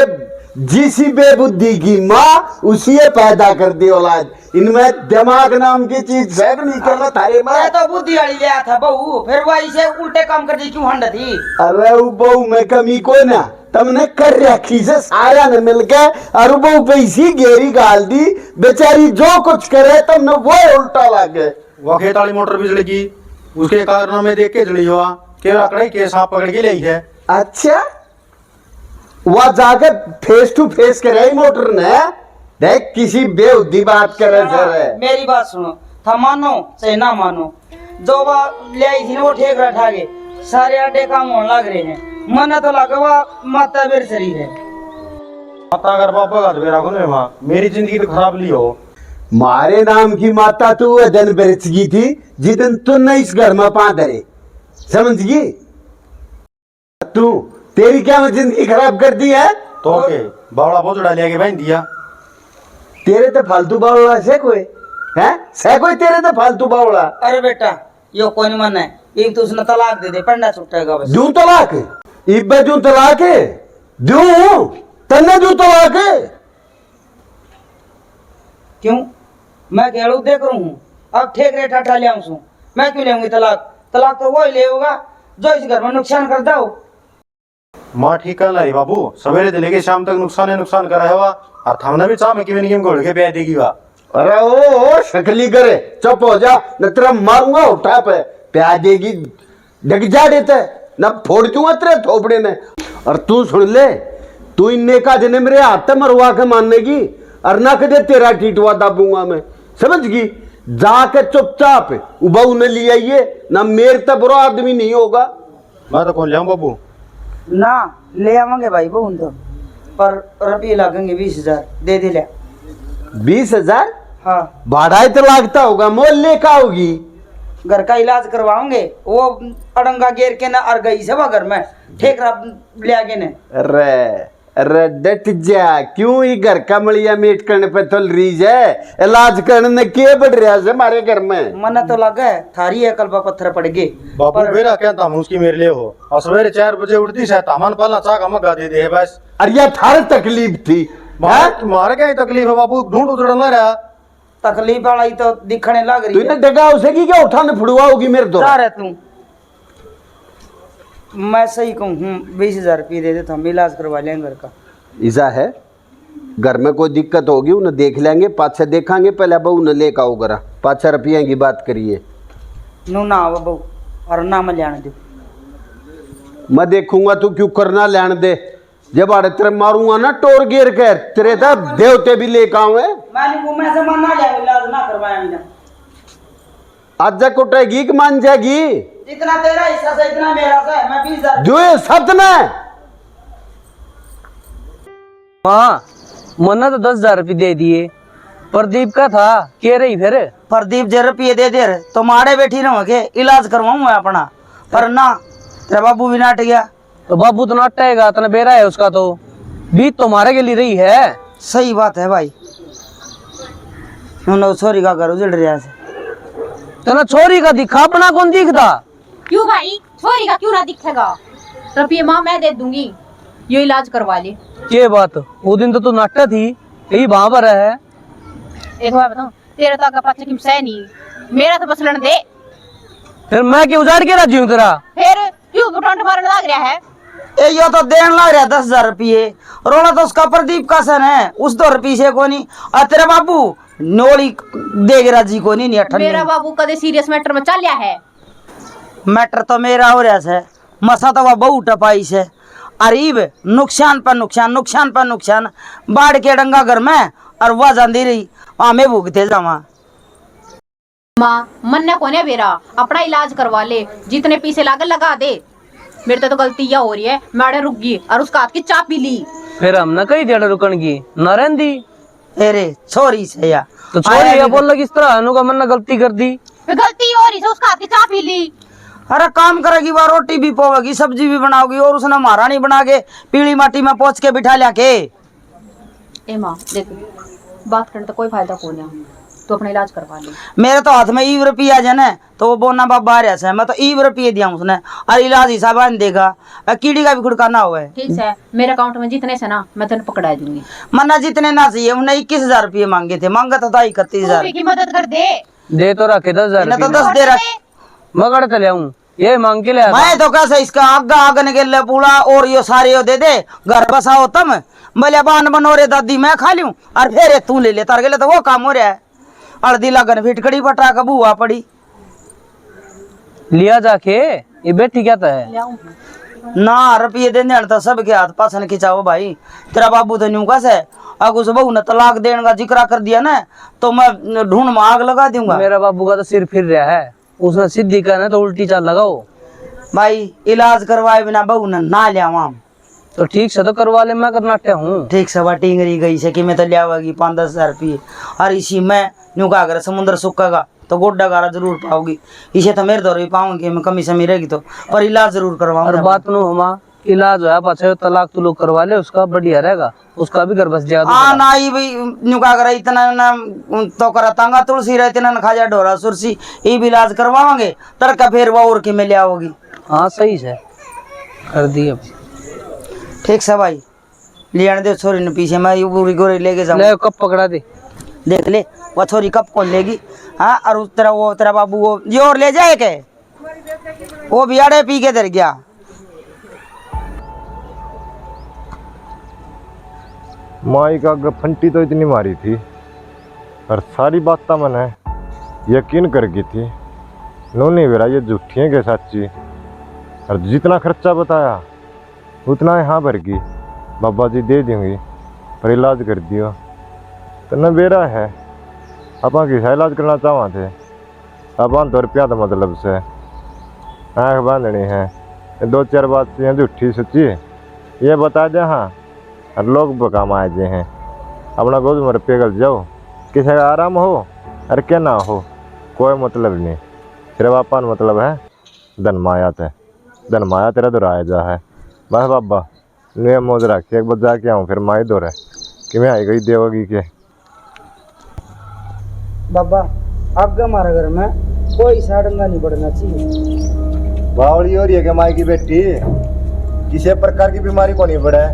जिसी बेबुद्धि की माँ उसी पैदा कर दी औलाद, इनमें दिमाग नाम की चीज सब नहीं करना थारे में। मैं तो बुद्धि वाली लिया था बहू, फिर वो ऐसे उल्टे काम कर दी क्यों हंड थी? अरे वो बहू में कमी को ना तुमने कर रखी से सारा ने मिलकर, और बहू पे इसी घेरी गाल दी, बेचारी जो कुछ करे तुमने वो उल्टा लागे। वो खेत वाली मोटर बिजली की उसके कारण में देख के जली हुआ के आकड़े के सांप पकड़ के ली है। अच्छा वह जाकर फेस टू फेस करे मोटर ने, देख किसी बेउद्दी बात करे सर। मेरी बात सुनो, था मानो चाहे ना मानो, जो बात ले आई थी वो ठेक रखा के सारे अड्डे काम होने लग रहे हैं। मन तो लगा हुआ माता बेर शरीर है। माता अगर पापा का बेरा को नहीं माँ, मेरी जिंदगी तो खराब ली हो। मारे नाम की माता तू दिन बेच गई थी जितन तू न इस घर में पा धरे, समझ गई? तू तेरी क्या मैं जिंदगी खराब कर दी है? तो के बावड़ा बोझड़ा लेके बहन दिया। तेरे तो फालतू बावड़ा से कोई है, से कोई तेरे तो फालतू बावड़ा। अरे बेटा यो कोई नहीं मन है, एक तो उसने तलाक दे दे, पंडा छुट्टेगा बस। दू तलाक इब्बे दू तलाक दू तन्ने दू तलाक। क्यों? मैं केड़ू देख रहा हूँ, अब ठेक रेट हटा ले आऊँ, मैं क्यों लेंगी तलाक? तलाक तो वही ले होगा जो इस घर में नुकसान करता हो। माँ ठीक कर लाई बाबू, सवेरे से लेके शाम तक नुकसान है नुकसान करा है और थामने भी चाह में कि घोड़ के ब्याह देगी वा। अरे ओ शकली करे, चुप हो जा न तेरा मारूंगा उठा पे प्याज देगी डग जा देते न फोड़ दूंगा तेरे थोपड़े में। और तू सुन ले, तू इन्ने का दिन मेरे हाथ मरवा के मानने की और ना कदे तेरा टीटवा दाबूंगा मैं, समझ गई? जाके चुपचाप बहू ने ले आइए ना, मेरे तो बुरा आदमी नहीं होगा। मैं तो कौन जाऊं बाबू? ना ले आवांगे भाई बहु तो, पर रुपये लगेंगे 20,000 दे दे ले। 20,000? हाँ भाड़ा ही तो लागता होगा, मोल लेका होगी। घर का इलाज करवाओगे, वो अड़ंगा गेर के ना अर गई सब घर में ठेकरा ले आगे ने। अरे अरे डट जा, क्यों ही घर का मलिया मीट करने पे तो रीज है, इलाज करने के बढ़ रहा है हमारे घर में। मन तो लगा है थारी है कल्पा पत्थर पड़ गए बाबू मेरा क्या था उसकी मेरे लिए हो, और सवेरे 4 बजे उठती से तामान पाला चाह का मगा दे दे है बस। अरे यार थार तकलीफ थी, तुम्हारे क्या तकलीफ है बाबू? ढूंढ उतरना रहा तकलीफ वाला ही तो दिखने लग रही तूने डगा उसे की क्या उठाने फुड़वा होगी मेरे तो। जा रहे तू, मैं सही कहूँ 20,000 रुपये दे देता हम इलाज करवा लेंगे घर का। ऐसा है, घर में कोई दिक्कत होगी उन्हें देख लेंगे, पाछे देखेंगे, पहले बहू ने लेकर आओ घर, 5 रुपया की बात करिए। नू ना आओ बहू और ना मैं लेने दो, मैं देखूंगा तू क्यों करना लेने दे, जब आड़े तेरे मारूंगा ना टोर गिर कर तेरे तो देवते भी लेकर आवे। मैं से मन ना जाए इलाज ना करवाया मैंने। आज कुटेगी कि मान जाएगी? जितना तेरा हिस्सा से इतना मेरा से, मैं 20,000 जो ये सत ने हाँ मन्ना तो 10,000 रुपये दे दिए, प्रदीप का था कह रही फिर प्रदीप जे रुपये दे दे तो मारे बैठी रहो के इलाज करवाऊं मैं अपना, पर ना तेरा बाबू भी नाट गया। तो बाबू तो नाटेगा, तना बेरा है उसका तो बीत तुम्हारे के लिए रही है। सही बात है भाई, छोरी का घर उजड़ रहा है, तना छोरी का दिखा अपना कौन दिखता? क्यों भाई, छोरी का क्यों ना दिखेगा? रुपये माँ मैं दे दूंगी, ये इलाज करवा ले। ये बात वो दिन तो तू नाट्य थी, यही वहां पर है। एक बार बताऊं, तेरा तो आगे पाछे किम सह नहीं, मेरा तो बस लड़ दे। फिर मैं क्यों उजाड़ के राजी हूँ तेरा? फिर क्यों टोंट मारने लग रहा है? ए यो तो देन लग रहा है 10,000 रुपये। रोना तो उसका प्रदीप का सन है, उस 2 रुपये से को नहीं। और तेरा बाबू नोली देग राजी को नहीं अठन। मेरा बाबू कदे सीरियस मैटर में चल है। मैटर तो मेरा हो रहा है, मसा तो वह बहु टपाई से। अरीब नुकसान पर नुकसान, नुकसान पर नुकसान, बाढ़ के डंगा घर में और वह जाती रही हमें भूखते जावा। माँ मन कोने बेरा अपना इलाज करवा ले, जितने पैसे लागल लगा दे। मेरे तो गलती यह हो रही है, मैडम रुक गई और उसका हाथ की चाप पी ली। फिर हम ना कही देड़ रुकन की न रहंदी। अरे छोरी से या तो छोरी ये बोल लगी इस तरह अनु का मन ना गलती कर दी। फिर गलती हो रही है, उसका हाथ की चाप पी ली। अरे काम करेगी वह, रोटी भी पोवेगी, सब्जी भी बनाओगी, और उसने हमारा नहीं बना के पीली माटी में पोंछ के बिठा लिया के। ए माँ देख, बात करने तो कोई फायदा को नहीं, तो अपना इलाज करवा ले। मेरे तो हाथ में 20 रुपया जने तो वो बोना बाबा आ रहा है, मैं तो 20 रुपये दिया उसने और इलाज हिसाब देगा, कीड़ी का भी खुड़का ना हुआ है। ठीक है, मेरे अकाउंट में जितने से ना मैं तेन पकड़ा दूंगी। मना जितने ना चाहिए, उन्हें 21,000 रुपये मांगे थे, मांगा था 31,000 की मदद कर दे तो रखे 10,000 तो 10 दे रख। मगड़ चले आऊं, ये मांग के ले आया। मैं तो कैसे इसका आगा आगन के ले पूरा और यो सारे यो दे दे, घर बसाओ तम बोले बान बनो रे दादी मैं खा लूं और फिर तू ले ले, तार के लिए तो वो काम हो रहा है। हल्दी लगन फिटकड़ी पटा का बुआ पड़ी लिया जाके, ये बेटी क्या है ना रुपये देने तो सबके हाथ पासन खिंचाओ भाई। तेरा बाबू तो न्यू कैसे अगर उस बहू ने तलाक देने का जिक्र कर दिया ना तो मैं ढूंढ में आग लगा दूंगा। मेरा बाबू का तो सिर फिर रहा है, उसने सीधी कहना तो उल्टी चाल लगाओ। भाई इलाज करवाए बिना बहू ने ना लिया वहां तो ठीक से तो करवा ले, मैं करनाट्या हूँ। ठीक से टिंगरी गई से कि मैं तो लियावगी 5-10,000 रुपये, और इसी में न्यू का अगर समुद्र सूखेगा तो गोड्डा गारा जरूर पाओगी, इसे तो मेरे दौर भी पाऊंगी मैं, कमी समी रहेगी तो, पर इलाज जरूर और करवाऊंगा। बात नो हमा इलाज है पाछे तलाक तू लोग करवा ले, उसका बढ़िया रहेगा, उसका भी घर बस जाएगा। हाँ ना ही भाई न्यू का अगर इतना ना तो करा तांगा तुलसी रहते ना खाजा ढोरा सुरसी, ये भी इलाज करवाओगे तड़का फिर वो और की में ले आओगी। हाँ सही है, कर दी अब। ठीक से भाई ले आने दे छोरी ने पीछे, मैं ये पूरी गोरी लेके जाऊँ। ले कब पकड़ा दे, देख ले वो छोरी कब कौन लेगी। हाँ और उस तरह वो तेरा बाबू वो ये और ले जाए के वो भी आड़े पी के दर गया। माई का फंटी तो इतनी मारी थी और सारी बात तो मैंने यकीन कर गई थी, नोनी बेरा ये झूठी है के सच्ची, और जितना खर्चा बताया उतना यहाँ भर गई, बाबा जी दे दूँगी पर इलाज कर दियो तो न बेरा है। अपा किसा इलाज करना चाहवा थे, अपन तो रुपया तो मतलब से आँख बांधनी है, 2-4 बात से झूठी सच्ची ये बता दे। हाँ और लोग बकाम आए जे हैं अपना गोद में रुपये गल जाओ, किसी का आराम हो और क्या ना हो कोई मतलब नहीं, सिर्फ अपन मतलब है धन माया थे, धन माया तेरा तो राय जा है। बस बाबा ने मौज रखी, एक बार जाके आऊँ फिर माई दो रहे कि मैं आई गई देवगी के। बाबा अब हमारे घर में कोई साड़ंगा नहीं बढ़ना चाहिए। बावड़ी हो रही है कि माई की बेटी किसी प्रकार की बीमारी को नहीं बढ़े,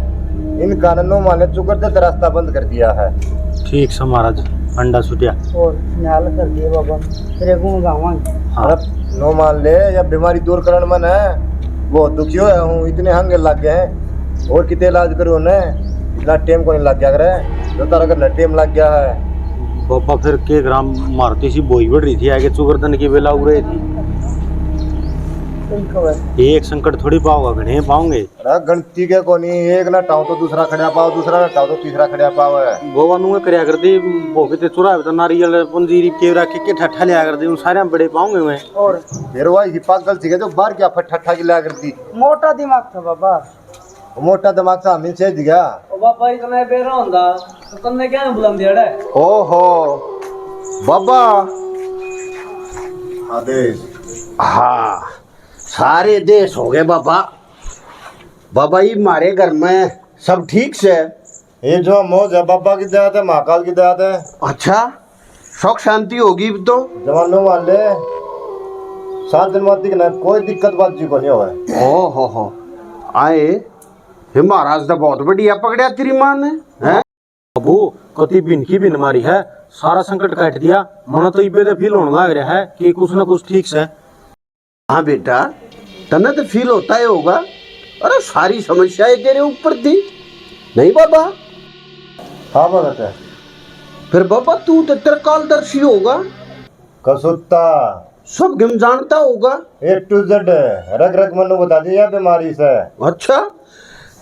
इन कानूनों माने चुकर तो रास्ता बंद कर दिया है। ठीक से महाराज अंडा छुटिया और न्याल कर दिए बाबा तेरे गुण गावांगे। हाँ। नो मान ले या बीमारी दूर करने मन है बहुत दुखी हो हूँ, इतने हंगे लग गए हैं और कितने इलाज करो ने इतना टाइम को नहीं लग गया करे, जो तारा अगर टाइम लग गया है। पापा फिर के ग्राम मारती सी बोई बढ़ रही थी, आगे चुगरदन की बेला उग रही थी, एक संकट थोड़ी पाओगा घने पाओगे। अरे गणती के कोनी एक ना टाऊ तो दूसरा खड़ा पाओ, दूसरा ना टाऊ तो तीसरा खड़ा पाओ है। गोवा नुए करया कर दे भोगे ते चुरा तो नारियल पंजीरी केवरा के ठट्ठा लिया कर दे, उन सारे बड़े पाऊंगे मैं। और फिर वही ही पागल थी जो बाहर क्या ठट्ठा की लिया करती, मोटा दिमाग था बाबा, मोटा दिमाग से हमें से दिया। ओ बाबा इतना बेरा होंदा तो तन्ने क्या बुलंदी अड़े। ओहो बाबा आदेश हाँ सारे देश हो गए बाबा। बाबा ये हमारे घर में सब ठीक से? ये जो मौज है बाबा की दया है, महाकाल की दया है। अच्छा सुख शांति होगी तो जवानों मान ले 7 दिन बाद दिखना कोई दिक्कत बात जी को नहीं होगा। ओ हो आए हे महाराज तो बहुत बढ़िया पकड़िया तेरी माँ ने हैं। बाबू कति बिन की बिन मारी है, सारा संकट काट दिया। मन तो इबे तो फील होने लग रहा है कि कुछ ना कुछ ठीक से। हाँ बेटा, तने तो फील होता ही होगा। अरे सारी समस्याएं तेरे ऊपर थी नहीं बाबा? हाँ भगत है। फिर बाबा तू तो त्रिकालदर्शी होगा, कसुत्ता सब गम जानता होगा। A to Z रग रग मनु बता दिया बीमारी से। अच्छा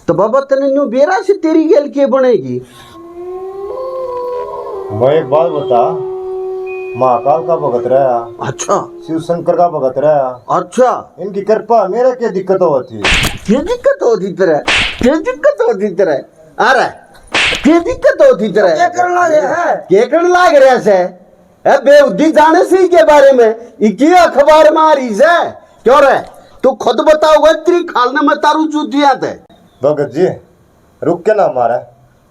तो बाबा तने न्यू बेरा से तेरी गल के बनेगी? मैं एक बात बता, महाकाल का भगत रहा, अच्छा शिव शंकर का भगत रहा, अच्छा, इनकी कृपा मेरे क्या दिक्कत होती? क्या दिक्कत होती तेरे? क्या दिक्कत होती तेरे? आ रहा है क्या दिक्कत होती तेरे? क्या करने लगे है? क्या करने लग रहा से? ए बेउद्दी जाने से के बारे में इकी अखबार में आ रही से क्यों रे? तू खुद बताओगे तेरी खालने में तारू चूतिया थे। भगत जी रुक के ना मारा,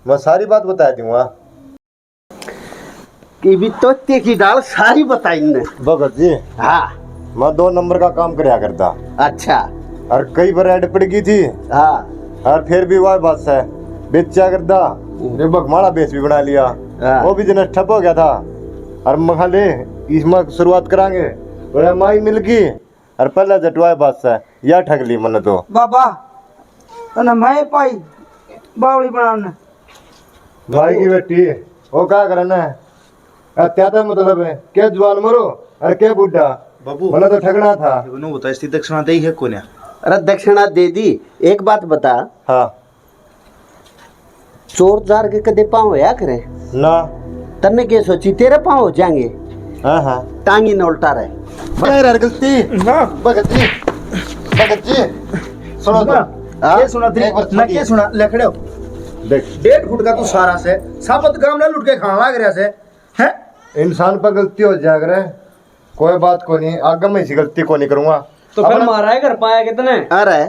मैं सारी बात बता दूंगा। कि भी तोते की दाल सारी बताई ने। भगत जी हाँ मैं 2 नंबर का काम करया करता, अच्छा, और कई बार ऐड पड़ गई थी, हाँ और फिर भी वह बात है बेचा करता, भगमाड़ा बेच भी बना लिया, हाँ। वो भी बिजनेस ठप हो गया था। और मखा ले इसमें शुरुआत करांगे, और माई मिल गई, और पहले जटवाए बात है या ठग ली मन तो। बाबा तने मैं पाई बावली बनाने भाई की बेटी वो क्या करना है? अत्याचार मतलब है क्या जवान मरो और क्या बुढ़ा बाबू मैंने तो ठगना था। इवनु बता इसकी दक्षिणा दे है कोन्या। अरे दक्षिणा दे दी। एक बात बता, हाँ चोर जार के कदे पाँव होया करे? ना तन्ने के सोची तेरे पाँव हो जाएंगे? हाँ हाँ टांगी न उल्टा रहे। मेरा गलती भगत जी, भगत जी सुनो तो ये सुना तेरी मैं क्या सुना ले खड़े हो। देख 1.5 फुट का तू सारा से साबत गांव ने लुट के खाना लग रहा से हैं। इंसान पर गलती हो जाएगा रे, कोई बात को नहीं, आगे मैं इसी गलती को नहीं करूंगा। तो फिर मारा है कर पाया कितने? अरे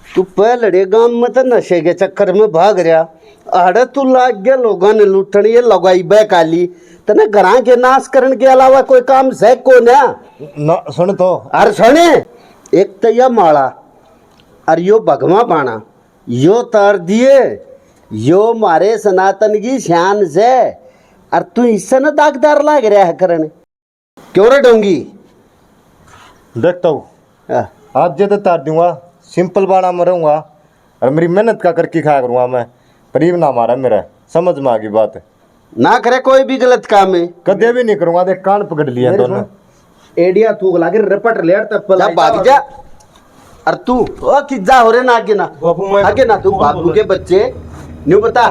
तू पहले गांव में तो नशे के चक्कर में भाग रहा, अरे तू लाग गया लोगों ने लुटन ये लगाई बैकाली, तने घरा के नाश करने के अलावा कोई काम से को ना सुन तो अरे सुने, एक तो यह माला और यो भगवा पाना यो तार दिए, यो मारे सनातन की शान से, और तू इससे न दागदार लाग रहा है करने क्यों रे डोंगी? देखता हूँ आज जे तो तार दूंगा, सिंपल बाड़ा में रहूंगा, और मेरी मेहनत का करके खाया करूंगा मैं, करीब ना मारा मेरा, समझ में आ गई बात। ना करे कोई भी गलत काम है कदे भी नहीं करूंगा, देख कान पकड़ लिया दोनों। एडिया थूक लागे रपट लेर तक जा भाग जा। और तू ओ किजा हो रे ना आगे ना बाबू मैं आगे ना, तू बाबू के बच्चे न्यू बता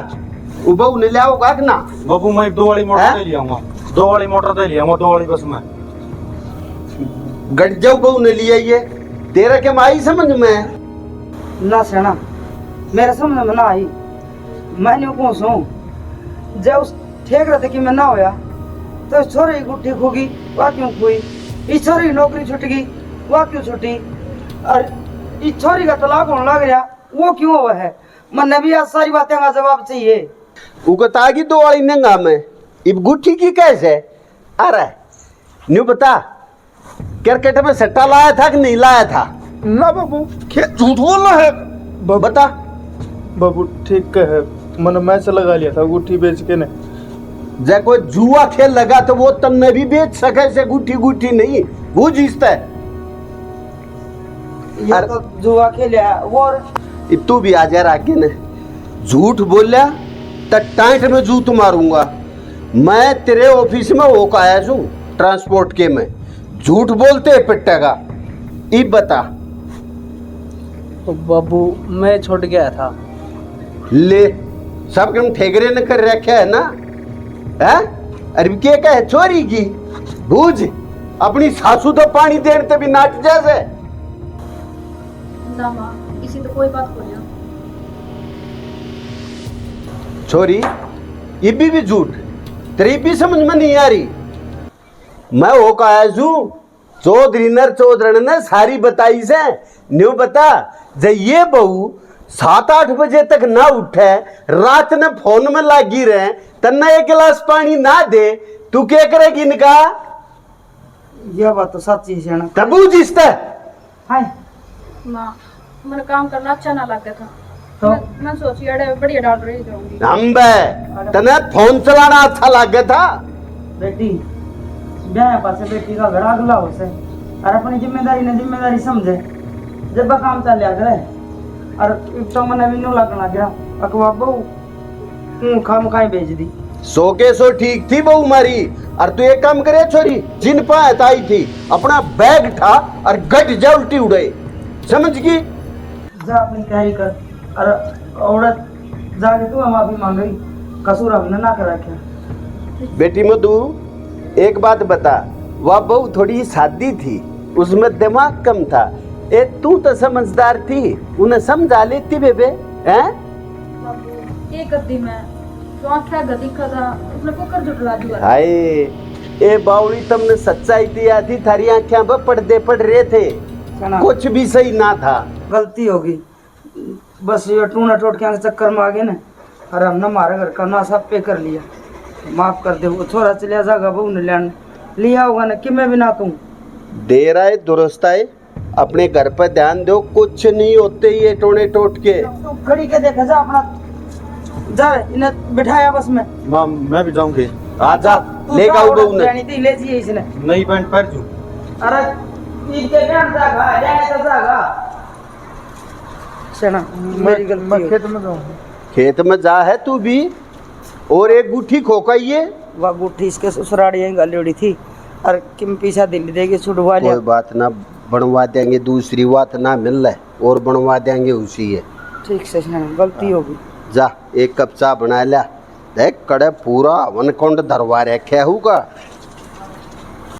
उबा ने ले आओगा कि ना? बाबू मैं 2 वाली मोटर दे लिया हूँ, 2 वाली मोटर दे लिया हूँ, 2 वाली बस में गट जाओ बहू ने लिया ये तेरा के माई समझ में ना सेना मेरे समझ में ना आई। मैंने कौन सो जब उस ठेक रहे थे कि मैं ना होया तो छोरे की गुट्ठी खोगी वह क्यों खोई, इस छोरे की नौकरी छूट गई वह क्यों छूटी, और इस छोरी का तलाक होने लग गया वो क्यों हुआ है? मैंने भी आज सारी बातें का जवाब चाहिए। उगता की 2 वाली नंगा में इब गुट्ठी की कैसे आ रहा है न्यू बता? क्रिकेट में सट्टा लाया था कि नहीं लाया था? ना बाबू झूठ बोल रहा है। बता बाबू ठीक है, मैंने मैच लगा लिया था गुट्ठी बेच के ने। जब कोई जुआ खेल लगा तो वो तन्ने भी बेच सके से गुट्ठी गुट्ठी नहीं बूझ इसता है। ये तो जुआ खेलिया और तू भी आ जा राके ने झूठ बोलिया तो टाइट में जूत मारूंगा। मैं तेरे ऑफिस में होकर आया छू ट्रांसपोर्ट के में, झूठ बोलते पिटेगा। ई बता बाबू मैं छूट गया था। ले सब कम ठेकरे ने कर रखा है ना है? अरे के का है चोरी की बूझ, अपनी सासू तो पानी देने भी नाट जैसे ना माँ इसी तो कोई बात को नहीं। छोरी ये भी झूठ तेरी भी समझ में नहीं आ रही। मैं वो कहा चौधरी ने सारी बताई से न्यू बता। जब ये बहू 7-8 बजे तक ना उठे, रात ने फोन में लागी रहे, तन्ना 1 गिलास पानी ना दे, तू क्या करेगी इनका? यह बात तो सच्ची है सेना। तबू जिसता हाय माँ मेरा काम करना अच्छा ना लगता था तो मैं सोची अरे बढ़िया डाल रही जाऊंगी। हम तने फोन चलाना अच्छा लगे था? बेटी ब्याह पासे बेटी का घर अगला हो से और अपनी जिम्मेदारी ने जिम्मेदारी समझे जब काम चलिया करे और एक तो मैंने भी नो लगना गया अकवा बहु खाम खाई बेच दी 100 के 100 ठीक थी बहू मारी। और तू एक काम करे छोरी, जिन पात आई थी अपना बैग था और गट जा उल्टी उड़े, समझ गई? जा अपनी तैयारी कर और औरत जाके तू माफी मांग रही, कसूर हमने ना कर रखा। बेटी मधु एक बात बता, वह बहू थोड़ी सादी थी, उसमें दिमाग कम था। ए तू तो समझदार थी, उन्हें समझा लेती बेबे, हैं? एक गद्दी में तो आँखें गद्दी खदा उसने कुकर जुटला दिया। हाय ए बावली, तुमने सच्चाई दिया थी, थारी आंखें पर पर्दे पड़ रहे थे, कुछ भी सही ना था। गलती होगी, बस ये टूना टोटकियां के चक्कर में आ गए ना, और हमने हमारे घर का ना सब पे कर लिया, माफ कर दे। वो छोरा चलिया जाएगा बहू ने लेने लिया होगा ना कि मैं भी ना कहूँ। देर आए दुरुस्त आए, अपने घर पर ध्यान दो, कुछ नहीं होते ये टोने टोट के। तो खड़ी के देखा जा अपना, जा इन्हें बिठाया बस में। माँ मैं भी जाऊंगी। आजा लेगा वो बहू ने। लेनी थी ले जी इसने। नई पैंट पहन जू। अरे ईद के पैंट जागा जाए तो जागा सेना मेरी गलती। मैं खेत में जाऊँ, खेत में जा है तू भी, और एक गुठी खोकाइए। वह गुठी इसके ससुराड़ी यहीं गली उड़ी थी, और किम पीछा दिल्ली देगी छुड़वा लिया। कोई बात ना, बनवा देंगे, दूसरी बात ना मिल रहा है और बनवा देंगे उसी है। ठीक से गलती होगी। जा एक कप चाय बना लिया, देख कड़े पूरा वन कुंड धरवा रखे होगा।